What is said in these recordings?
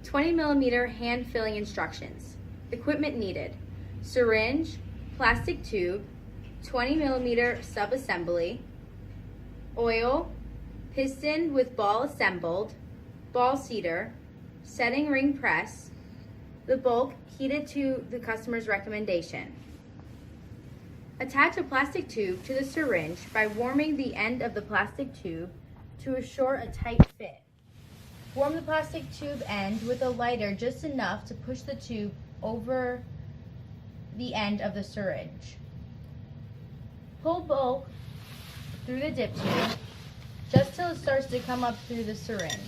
20mm hand filling instructions. Equipment needed: syringe, plastic tube, 20mm subassembly, oil, piston with ball assembled, ball seater, setting ring press, the bulk heated to the customer's recommendation. Attach a plastic tube to the syringe by warming the end of the plastic tube to assure a tight fit. Warm the plastic tube end with a lighter just enough to push the tube over the end of the syringe. Pull bulk through the dip tube just till it starts to come up through the syringe.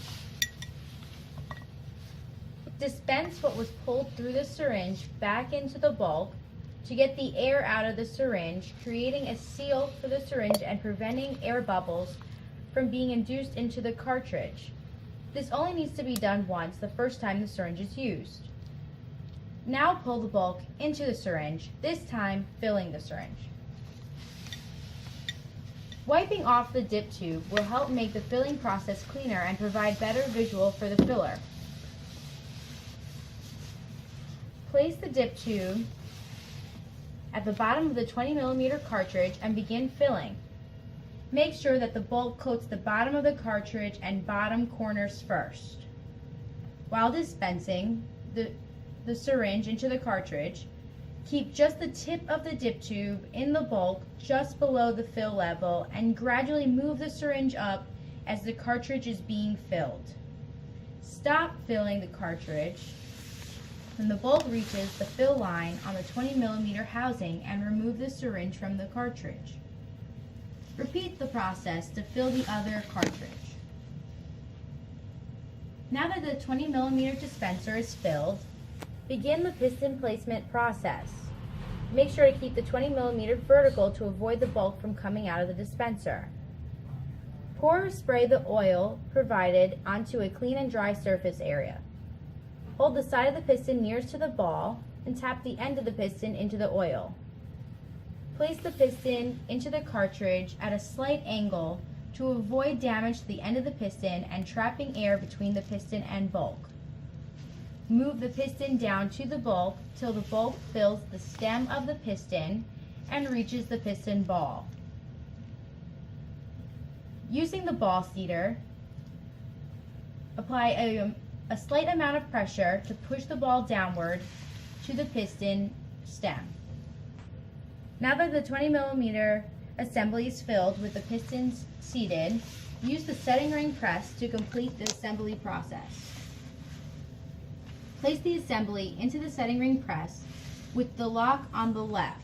Dispense what was pulled through the syringe back into the bulk to get the air out of the syringe, creating a seal for the syringe and preventing air bubbles from being induced into the cartridge. This only needs to be done once, the first time the syringe is used. Now pull the bulk into the syringe, this time filling the syringe. Wiping off the dip tube will help make the filling process cleaner and provide better visual for the filler. Place the dip tube at the bottom of the 20mm cartridge and begin filling. Make sure that the bulk coats the bottom of the cartridge and bottom corners first. While dispensing the syringe into the cartridge, keep just the tip of the dip tube in the bulk just below the fill level and gradually move the syringe up as the cartridge is being filled. Stop filling the cartridge when the bulk reaches the fill line on the 20mm housing and remove the syringe from the cartridge. Repeat the process to fill the other cartridge. Now that the 20mm dispenser is filled, begin the piston placement process. Make sure to keep the 20mm vertical to avoid the bulk from coming out of the dispenser. Pour or spray the oil provided onto a clean and dry surface area. Hold the side of the piston nearest to the ball and tap the end of the piston into the oil. Place the piston into the cartridge at a slight angle to avoid damage to the end of the piston and trapping air between the piston and bulk. Move the piston down to the bulk till the bulk fills the stem of the piston and reaches the piston ball. Using the ball seater, apply a slight amount of pressure to push the ball downward to the piston stem. Now that the 20mm assembly is filled with the pistons seated, use the setting ring press to complete the assembly process. Place the assembly into the setting ring press with the lock on the left.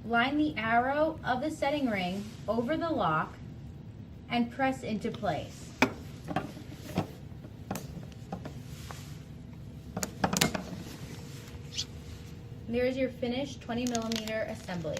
Line the arrow of the setting ring over the lock and press into place. There is your finished 20mm assembly.